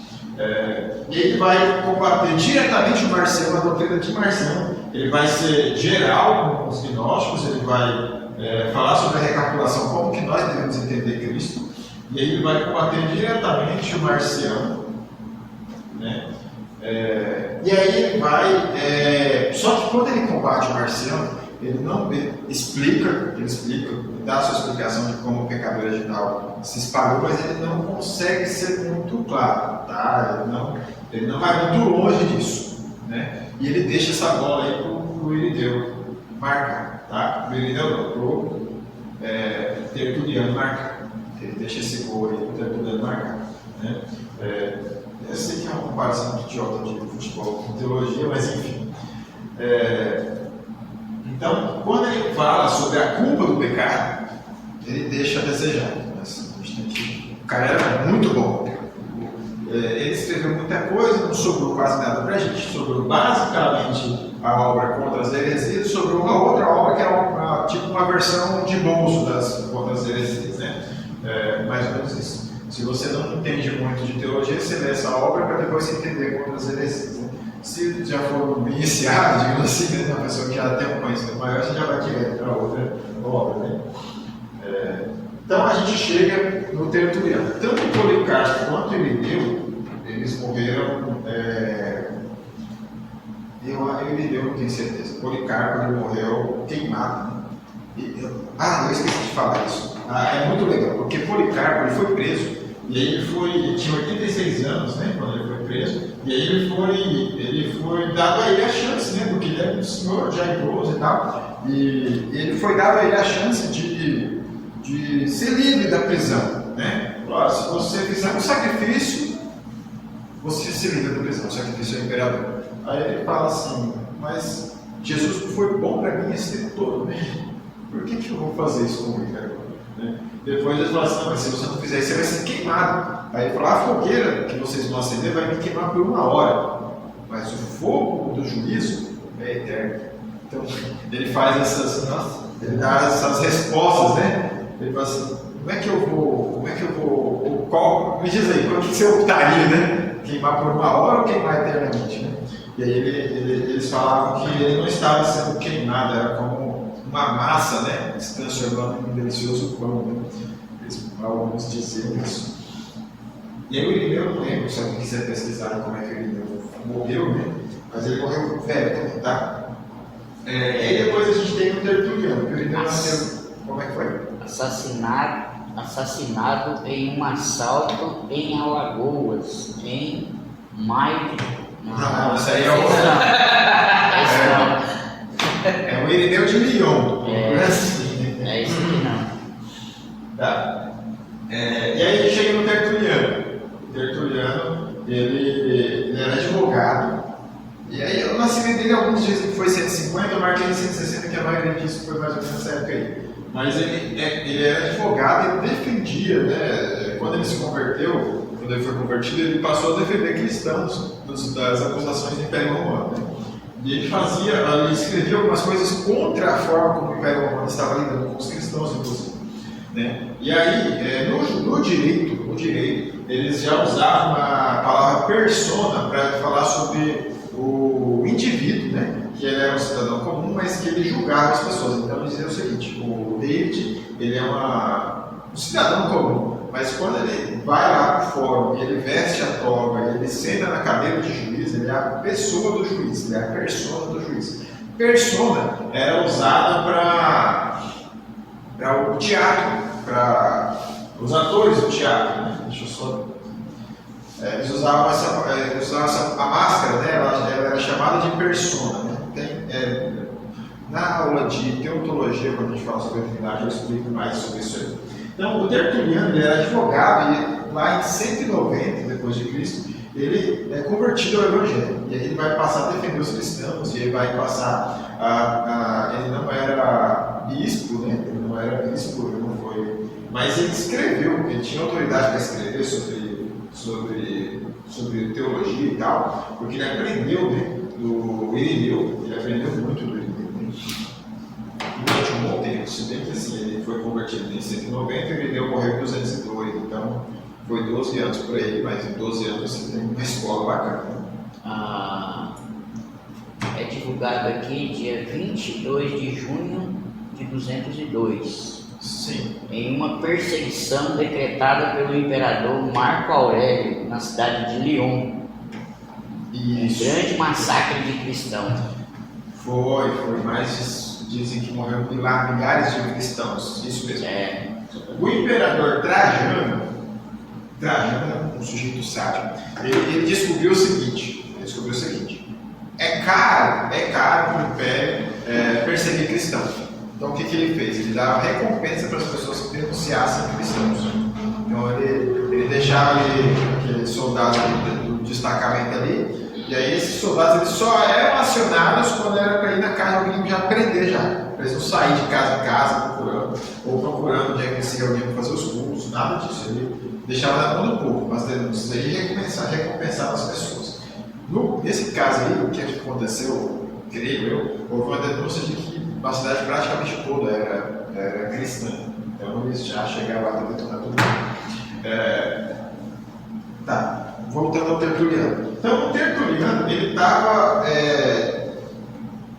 E ele vai combater diretamente o Marcião, a doutrina de Marcião. Ele vai ser geral com os gnósticos, ele vai falar sobre a recapitulação, como que nós devemos entender Cristo, e aí ele vai combater diretamente o Marcião, né? E aí ele vai, só que quando ele combate o Marcião, ele explica, ele dá a sua explicação de como o pecado original se espalhou, mas ele não consegue ser muito claro, tá? Ele não vai muito longe disso, né? E ele deixa essa bola aí pro Irineu marcar, tá? Pro Irineu não, pro Tertuliano marcar. Ele deixa esse gol aí pro Tertuliano marcar, né? Eu sei que é uma comparação muito idiota de futebol com teologia, mas enfim. Então, quando ele fala sobre a culpa do pecado, ele deixa a desejar. O cara era muito bom. Ele escreveu muita coisa, não sobrou quase nada para a gente. Sobrou basicamente a obra Contra as Heresias, sobrou uma outra obra que é tipo uma versão de bolso das Contra as Heresias, né? Mais ou menos isso. Se você não entende muito de teologia, você lê essa obra para depois entender Contra as Heresias. Né? Se já for iniciado, digamos assim, né, uma pessoa que já tem um conhecimento maior, você já vai direto para outra obra. Né? Então a gente chega no Tertuliano. Tanto Policarpo quanto Irineu, eles morreram. Irineu não tenho certeza. Policarpo ele morreu queimado. Eu esqueci de falar isso. É muito legal, porque Policarpo ele foi preso. E aí ele tinha 86 anos, né, quando ele foi preso, e aí ele foi dado a ele a chance, né, porque ele era um senhor já idoso e tal, e ele foi dado a ele a chance de ser livre da prisão, né. Claro, se você fizer um sacrifício, você se livra da prisão, o sacrifício é o imperador. Aí ele fala assim, mas Jesus não foi bom para mim esse tempo todo, né? Por que eu vou fazer isso com ele agora? Né? Depois ele fala assim, não, mas se você não fizer isso, você vai ser queimado. Aí ele fala, a fogueira que vocês vão acender vai me queimar por 1 hora, mas o fogo do juízo é eterno. Então ele faz ele dá essas respostas, né? Ele fala assim, como é que eu vou, me diz aí, qual que você optaria, né? Queimar por 1 hora ou queimar eternamente, né? E aí eles falavam que ele não estava sendo queimado, era como uma massa, né, se transformando em um delicioso pão, né? Alguns diziam isso. E aí o Irineu, eu não lembro, se alguém quiser pesquisar como é que o Irineu morreu, né? Mas ele morreu velho também, tá? E aí depois a gente tem o Tertuliano, que o Irineu nasceu. Como é que foi? Assassinado em um assalto em Alagoas, em maio de... Não, isso aí é outro. É o Irineu de Lyon. É isso aqui não. Tá. E aí chega no Tertuliano. O Tertuliano, ele era advogado. E aí o nascimento dele, alguns dizem que foi 150, eu marquei em 160, que a maioria disso foi mais ou menos nessa época aí. Mas ele era advogado, ele defendia, né? Quando ele se converteu, quando ele foi convertido, ele passou a defender cristãos das acusações do Império Romano. Né? E ele escrevia algumas coisas contra a forma como o Império Romano estava lidando com os cristãos, inclusive. Né? E aí, no direito, eles já usavam a palavra persona para falar sobre o indivíduo, né? Que ele era um cidadão comum, ele julgava as pessoas. Então ele dizia o seguinte: o David, ele é um cidadão comum, mas quando ele vai lá para o fórum, ele veste a toga, ele senta na cadeira de juiz, ele é a pessoa do juiz, ele é a persona do juiz. Persona era usada para o teatro, para os atores do teatro, né? Deixa eu só... eles usavam a máscara, né? Ela era chamada de persona, né? Na aula de teologia, quando a gente fala sobre a Trindade, eu explico mais sobre isso aí. Então, o Tertuliano, ele era advogado, e lá em 190 depois de Cristo, ele é convertido ao Evangelho. E aí ele vai passar a defender os cristãos, e ele vai passar ele não era bispo, né? Ele não era bispo, ele não foi... Mas ele escreveu, ele tinha autoridade para escrever sobre teologia e tal, porque ele aprendeu, né, do Irineu, ele aprendeu muito do Irineu. Durante um bom tempo, se bem que assim, ele foi convertido em 190 e o Irineu morreu em 202, então foi 12 anos por aí, mas em 12 anos você tem uma escola bacana. É divulgado aqui dia 22 de junho de 202. Sim. Em uma perseguição decretada pelo imperador Marco Aurélio na cidade de Lyon. Isso. Um grande massacre de cristãos. Foi mais, dizem que morreram milhares de cristãos, isso mesmo. O imperador Trajano, um sujeito sábio, ele descobriu o seguinte: é caro para o império perseguir cristãos. Então o que ele fez? Ele dava recompensa para as pessoas que denunciassem cristãos. Então ele deixava aqueles soldados do destacamento ali, e aí esses soldados eles só eram acionados quando era para ir na casa de alguém já prender já. Para eles não sair de casa em casa procurando onde é que eles se reuniam para fazer os cultos, nada disso. Ele deixava na mão do povo, mas denúncias aí recompensava as pessoas. Nesse caso aí, o que aconteceu, creio eu, houve uma denúncia de que a cidade praticamente toda era cristã. Então eles já chegaram lá para detonar tudo. Voltando ao Tertuliano. Então o Tertuliano ele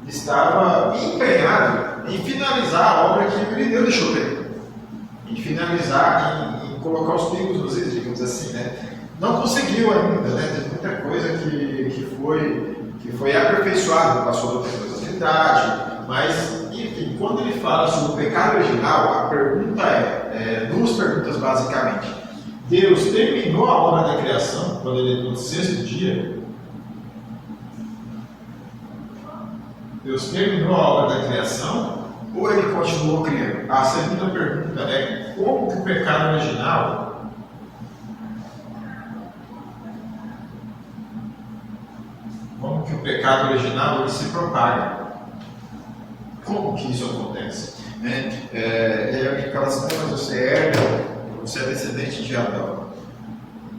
estava empenhado em finalizar a obra que o Irineu deixou para ele. Em finalizar, em colocar os pingos nos is, digamos assim, né? Não conseguiu ainda, né? Tem muita coisa que foi aperfeiçoada, passou da Trindade. Mas, enfim, quando ele fala sobre o pecado original, a pergunta duas perguntas basicamente. Deus terminou a obra da criação, quando ele no sexto dia. Deus terminou a obra da criação, ou ele continuou criando? A segunda pergunta é como que o pecado original ele se propaga? Como que isso acontece? E alguém fala assim: mas você é descendente de Adão.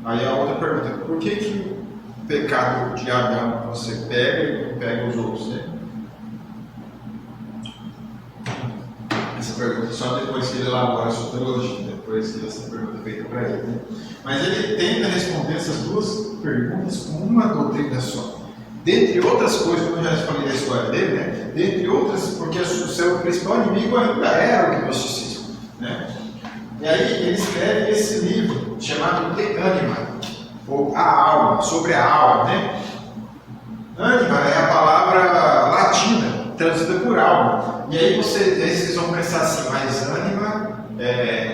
Aí a outra pergunta: por que o pecado de Adão você pega e não pega os outros? Né? Essa pergunta só depois que ele elabora a sua teologia, depois que essa pergunta é feita para ele. Né? Mas ele tenta responder essas duas perguntas com uma doutrina só. Dentre outras coisas, como eu já falei da história dele, né? Dentre outras, porque o seu principal inimigo ainda era o gnosticismo, né? E aí ele escreve esse livro chamado De Anima, ou A Alma, sobre a alma, né? Anima é a palavra latina, traduzida por alma. E aí vocês vão pensar assim: mas ânima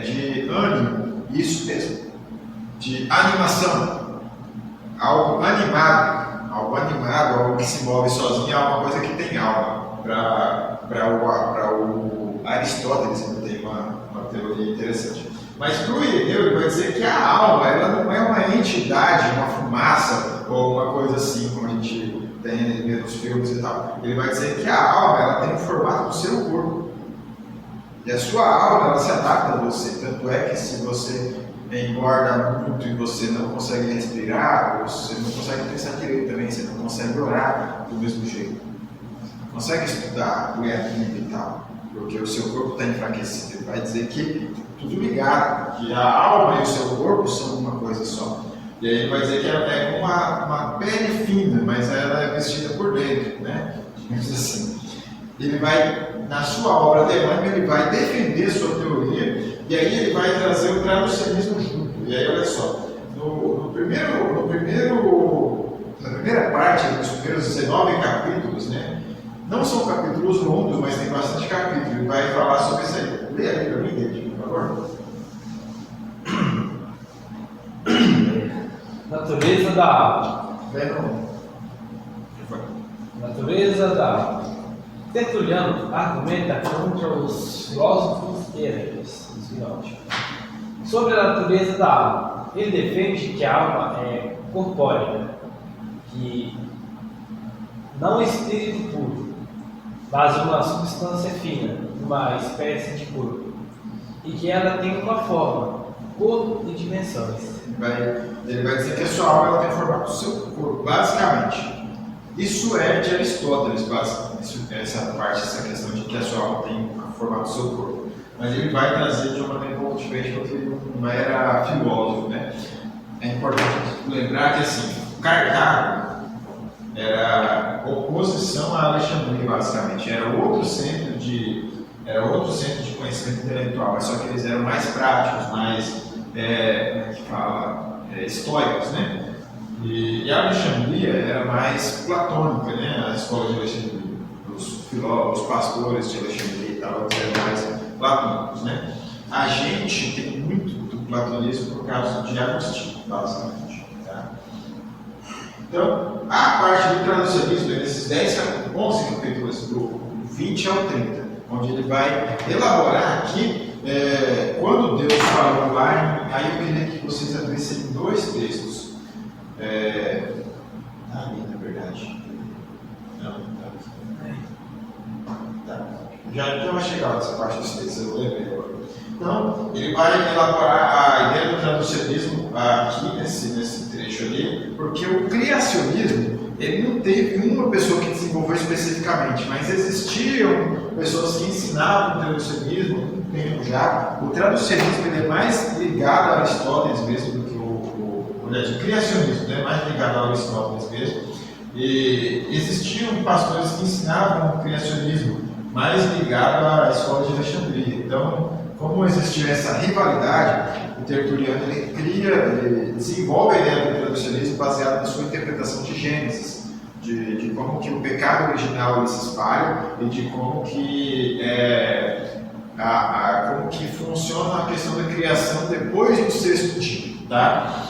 de ânimo, isso mesmo, de animação, algo animado. Algo animado, algo que se move sozinho, é uma coisa que tem alma. Para o Aristóteles, ele tem uma teoria interessante. Mas para o Irineu, ele vai dizer que a alma ela não é uma entidade, uma fumaça ou uma coisa assim, como a gente tem nos filmes e tal. Ele vai dizer que a alma ela tem o formato do seu corpo. E a sua alma ela se adapta a você. Tanto é que se você engorda muito e você não consegue respirar, você não consegue pensar direito também, você não consegue orar do mesmo jeito, não consegue estudar o Bíblia e tal, porque o seu corpo está enfraquecido. Ele vai dizer que tudo ligado, que a alma e o seu corpo são uma coisa só. E aí ele vai dizer que ela é uma pele fina, mas ela é vestida por dentro, né? Digamos assim. ele vai, na sua obra teológica, ele vai defender sua teoria, e aí ele vai trazer o traducionismo junto. E aí, olha só, na primeira parte, nos primeiros 19 capítulos, né, não são capítulos longos, mas tem bastante capítulo, ele vai falar sobre isso aí. Lê aí para mim, David, por favor. Natureza da alma. Lê não. Natureza da alma. Tertuliano argumenta contra os filósofos hereges, os gnósticos, sobre a natureza da alma. Ele defende que a alma é corpórea, que não é espírito puro, mas uma substância fina, uma espécie de corpo, e que ela tem uma forma, cor e dimensões. Ele vai dizer que a sua alma ela tem o formato do seu corpo, basicamente. Isso é de Aristóteles, essa questão de que a sua alma tem o formato do seu corpo. Mas ele vai trazer de uma maneira um pouco diferente, porque ele não era filósofo, né? É importante lembrar que assim, Cartago era oposição a Alexandria, basicamente. Era outro centro de conhecimento intelectual, mas só que eles eram mais práticos, mais históricos, né? E a Alexandria era mais platônica, né? A escola de Alexandria, os pastores de Alexandria e tal, eles eram mais platônicos, né? A gente tem muito do platonismo por causa de Agostinho, basicamente. Tá? Então, a parte do traducionismo, nesses 11 capítulos, do 20 ao 30, onde ele vai elaborar aqui, quando Deus falou lá, aí eu queria que vocês abrissem 2 textos. Na verdade. Não, tá. Já vai chegar nessa parte dos textos, eu lembrei agora. Então, ele vai elaborar a ideia do traducionismo aqui nesse trecho ali, porque o criacionismo, ele não teve uma pessoa que desenvolveu especificamente, mas existiam pessoas que ensinavam o traducionismo há muito tempo já. O traducionismo ele é mais ligado a Aristóteles mesmo do que o criacionismo, né? Mais ligado a Aristóteles mesmo. E existiam pastores que ensinavam o criacionismo mais ligado à escola de Alexandria. Então, como existia essa rivalidade, o Tertuliano ele desenvolve a ideia do traducionismo baseado na sua interpretação de Gênesis, de como que o pecado original ele se espalha e de como que como que funciona a questão da criação depois do 6º dia, tá?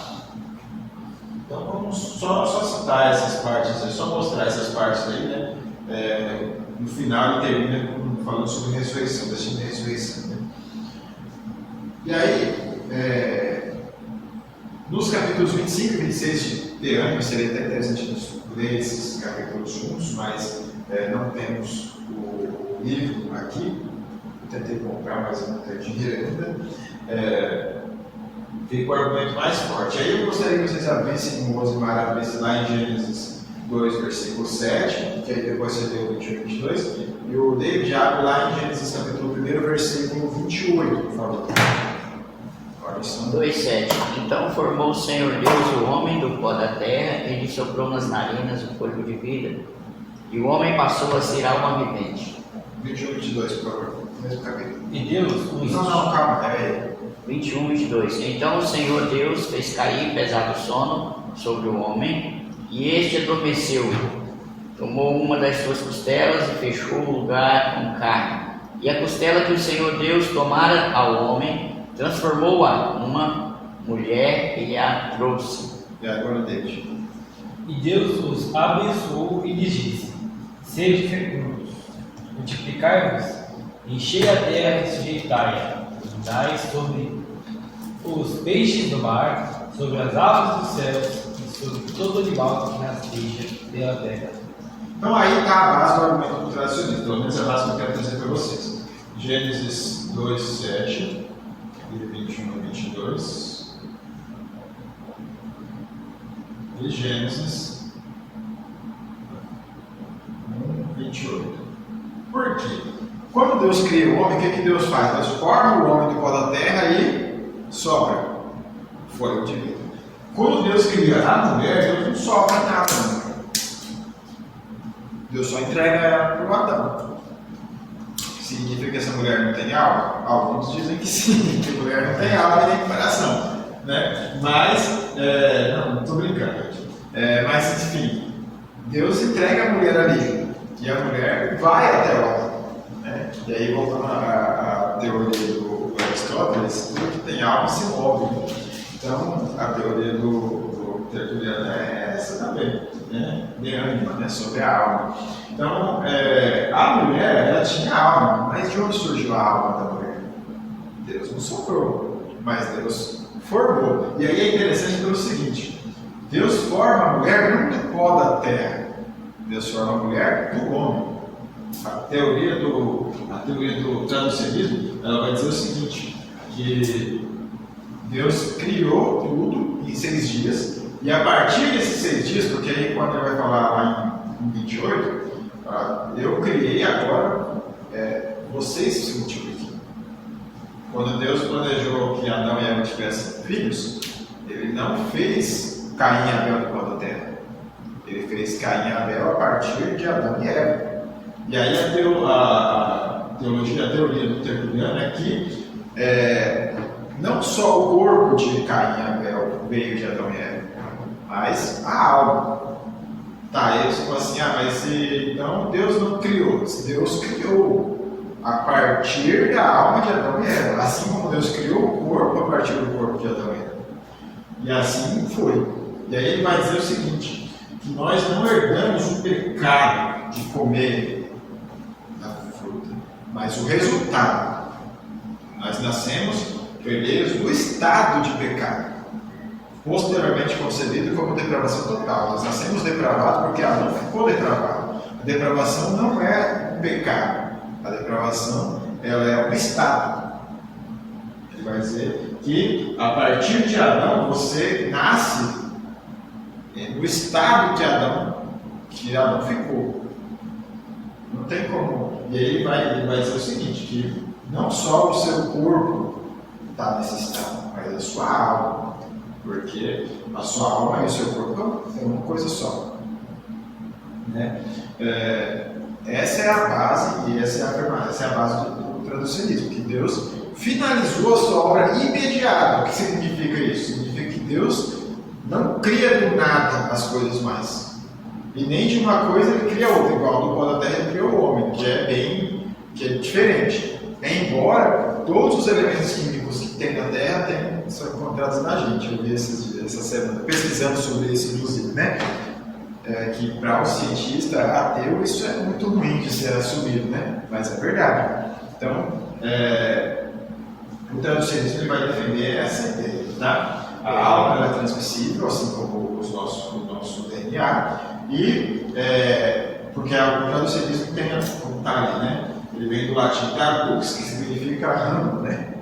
Então vamos só citar essas partes, só mostrar essas partes aí, né? No final ele termina falando sobre ressurreição, destino de ressurreição, né? E aí, nos capítulos 25 e 26 de Teânico, seria até interessante ler esses capítulos juntos, mas não temos o livro aqui. Eu tentei comprar, mas não tenho dinheiro ainda. Fica o argumento mais forte. Aí eu gostaria que vocês abrissem, o Rosimar abrisse lá em Gênesis 2, versículo 7, que aí depois você lê o 21 e 22, e o David abre lá em Gênesis capítulo 1, versículo 28, por favor. 2,7. Então formou o Senhor Deus o homem do pó da terra e lhe soprou nas narinas o fôlego de vida, e o homem passou a ser alma vivente. 21 e 22, por favor. Mesmo capítulo. E Deus os... Não, calma, 21 e 22. Então o Senhor Deus fez cair pesado sono sobre o homem, e este adormeceu. Tomou uma das suas costelas e fechou o lugar com carne. E a costela que o Senhor Deus tomara ao homem, transformou-a numa mulher e a trouxe. E agora, David. E Deus os abençoou e lhes disse: sede fecundos, multiplicai-vos, enchei a terra e sujeitai-a, dominai sobre os peixes do mar, sobre as aves dos céus e sobre todo animal que rasteja pela terra. Então aí está a base do argumento do traducionismo, pelo menos a base que eu quero trazer para vocês. Gênesis 2, 7 e 21 e 22. E Gênesis 1, 28. Por quê? Quando Deus cria o homem, o que Deus faz? Deus forma o homem do pó da terra e sopra fôlego de vida. Quando Deus cria a mulher, Deus não sopra nada. Deus só entrega ela para o Adão. significa que essa mulher não tem alma? Alguns dizem que sim, que a mulher não tem alma nem coração, né? Mas, não estou brincando aqui. Mas, enfim, Deus entrega a mulher ali e a mulher vai até lá, né? E aí, voltando à teoria do Aristóteles, tudo que tem alma se move. Então, a teoria do Tertuliano é essa também, né? De ânima, né? Sobre a alma. Então, a mulher, ela tinha alma, mas de onde surgiu a alma da mulher? Deus não soprou, mas Deus formou. E aí é interessante pelo seguinte: Deus forma a mulher não do pó da terra, Deus forma a mulher do homem. A teoria do traducionismo, ela vai dizer o seguinte, que Deus criou tudo em 6 dias, e a partir desses 6 dias, porque aí quando ele vai falar lá em 28, eu criei agora, vocês se multipliquem. Quando Deus planejou que Adão e Eva tivessem filhos, ele não fez Caim e Abel do pó da terra. Ele fez Caim e Abel a partir de Adão e Eva. E aí a teoria do Tertuliano é que não só o corpo de Caim e Abel veio de Adão e Eva, mas a alma. Tá, eles falam assim, mas então Deus não criou. Deus criou a partir da alma de Adão e Eva. Assim como Deus criou o corpo a partir do corpo de Adão e Eva. E assim foi. E aí ele vai dizer o seguinte, que nós não herdamos o pecado de comer da fruta, mas o resultado. Nós nascemos herdeiros do estado de pecado, posteriormente concebido como depravação total. Nós nascemos depravados porque Adão ficou depravado. A depravação não é um pecado, a depravação ela é um estado. Ele vai dizer que a partir de Adão você nasce no estado que Adão ficou. Não tem como. E aí ele vai dizer o seguinte, que não só o seu corpo está nesse estado, mas a sua alma. Porque a sua alma e o seu corpo é uma coisa só. Né? Essa é a base, e essa é a base do traducionismo, que Deus finalizou a sua obra imediata. O que significa isso? Significa que Deus não cria do nada as coisas mais. E nem de uma coisa ele cria outra, igual do pó da terra ele criou o homem, que é diferente. Embora todos os elementos químicos que tem na terra são encontrados na gente. Eu vi essa semana pesquisando sobre isso, inclusive, né? Que para o cientista ateu isso é muito ruim de ser assumido, né? Mas é verdade. Então, o traducionismo ele vai defender essa ideia, tá? A alma é transmissível, assim como o nosso DNA, e porque o traducionismo tem um detalhe, né? Ele vem do latim tradux, que significa ramo, né?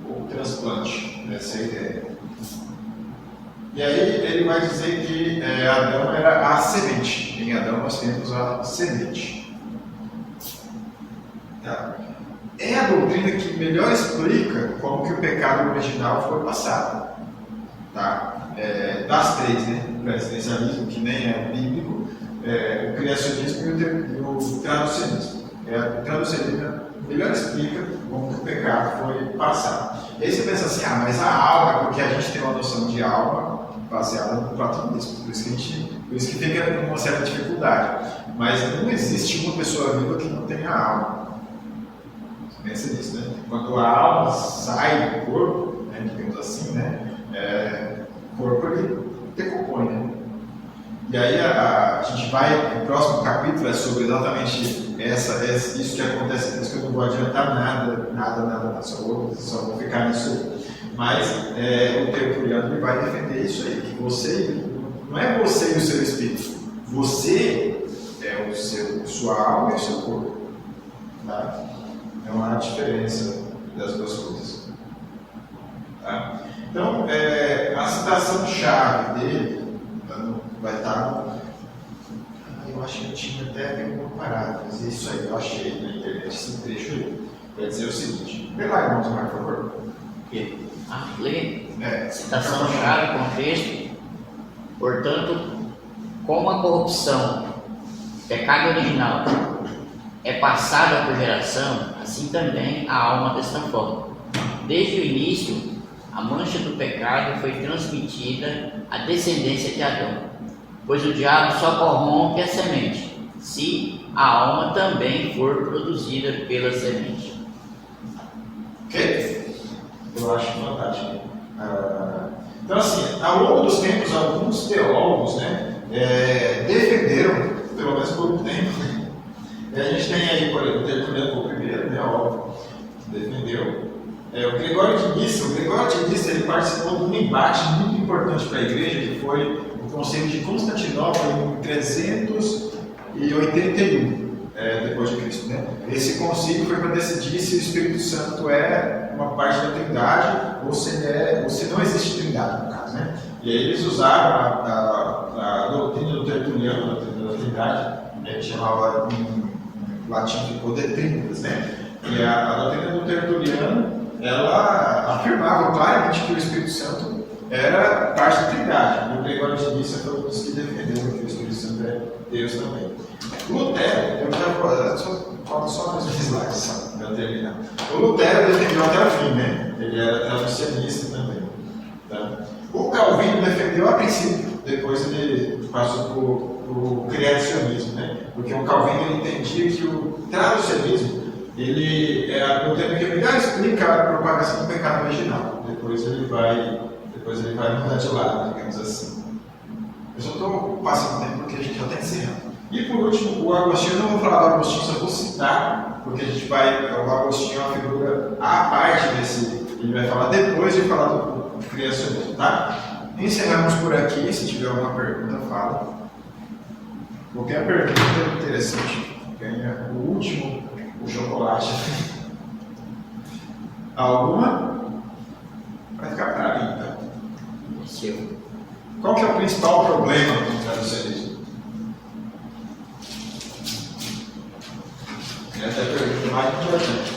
Ou transplante, essa é a ideia. E aí ele vai dizer que Adão era a semente. Em Adão nós temos a semente. Tá. É a doutrina que melhor explica como que o pecado original foi passado. Tá? Das 3, né? O existencialismo, que nem é bíblico, o criacionismo e o traducionismo. O traducionismo melhor explica como que o pecado foi passado. E aí você pensa assim, mas a alma, porque a gente tem uma noção de alma baseada no platonismo, por isso que fica com uma certa dificuldade. Mas não existe uma pessoa viva que não tenha alma. Você pensa nisso, né? Quando a alma sai do corpo, né, digamos assim, né? O corpo ele decompõe, né? E aí a gente vai, o próximo capítulo é sobre exatamente isso que acontece, por isso que eu não vou adiantar nada, só vou ficar nisso aí. Mas o Tertuliano ele vai defender isso aí, que você, não é você e o seu espírito, você é sua alma e o seu corpo. Tá? Não há diferença das duas coisas. Tá? Então, a citação-chave dele vai estar eu acho que eu tinha até uma parada, mas é isso aí, eu achei na internet esse trecho aí. Vai dizer o seguinte, vê lá, irmãos, por favor. Lê. Citação-chave, contexto. Portanto, como a corrupção, pecado original, é passada por geração, assim também a alma desta forma. Desde o início, a mancha do pecado foi transmitida à descendência de Adão, pois o diabo só corrompe a semente, se a alma também for produzida pela semente. Ok? Eu acho fantástico. Então, assim, ao longo dos tempos, alguns teólogos, né, defenderam, pelo menos por um tempo, né? E a gente tem aí, por exemplo, o Tertuliano o primeiro, né, óbvio, defendeu. O Gregório de Nyssa, ele participou de um embate muito importante para a igreja, que foi o Concílio de Constantinopla em 381 depois de Cristo, né? Esse concílio foi para decidir se o Espírito Santo é uma parte da Trindade ou se não existe Trindade, no caso, né? E aí eles usaram a doutrina do Tertuliano, a doutrina da Trindade, que chamava em latim ficou de Trinitas, né? E a doutrina do Tertuliano, ela afirmava claramente que o Espírito Santo era parte da Trindade. E o Gregório de Nyssa foi um dos que defendeu que o Espírito Santo é Deus também. Lutero, eu falta só mais uns slides para terminar. O Lutero defendeu até o fim, né? Ele era traducionista também. Tá? O Calvino defendeu a princípio, depois ele passou para o criacionismo, né? Porque o Calvino ele entendia que o traducionismo ele é o termo que melhor explica a propagação do pecado original. Depois ele vai mudar de lado, digamos assim. Eu só estou passando tempo porque a gente já está encerrando. E por último, o Agostinho, eu não vou falar do Agostinho, só vou citar, porque a gente o Agostinho é uma figura à parte desse, ele vai falar depois de falar do criacionismo, tá? Encerramos por aqui, se tiver alguma pergunta, fala. Qualquer pergunta é interessante, ganha o último, o chocolate. Alguma? Vai ficar para mim, então. Qual que é o principal problema do traducionismo? Essa é a pergunta mais importante.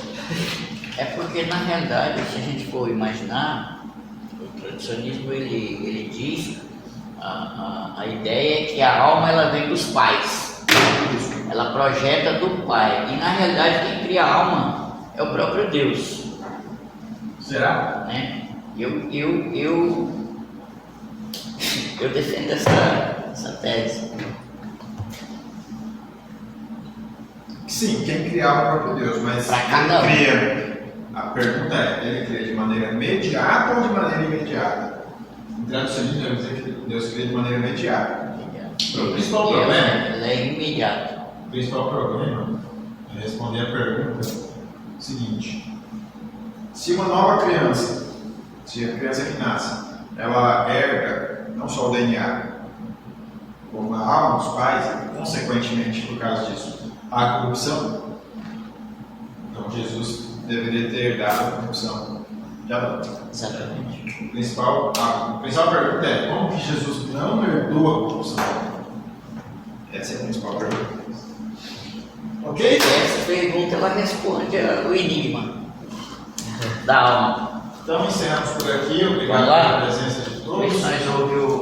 É porque, na realidade, se a gente for imaginar, o tradicionismo ele diz a ideia é que a alma ela vem dos pais, ela projeta do pai, e na realidade quem cria a alma é o próprio Deus. Será? Né? Eu defendo essa tese. Sim, quem criava o próprio Deus, mas Pra cada um. cria. A pergunta é, ele cria de maneira imediata ou de maneira imediata? Em traducionismo, eu dizer que Deus cria de maneira imediata. O principal problema Ela é imediata. O principal problema é responder a pergunta seguinte: se uma nova criança, se a criança que nasce, ela herda não só o DNA, como a alma dos pais, e, consequentemente, por causa disso, a corrupção, então Jesus deveria ter herdado a corrupção de Adão. Exatamente. A principal pergunta é: como que Jesus não herdou a corrupção? Essa é a principal pergunta. Ok? Essa pergunta ela responde o enigma da alma. Então encerramos por aqui. Obrigado Vamos lá? pela presença de todos. Nós ouvimos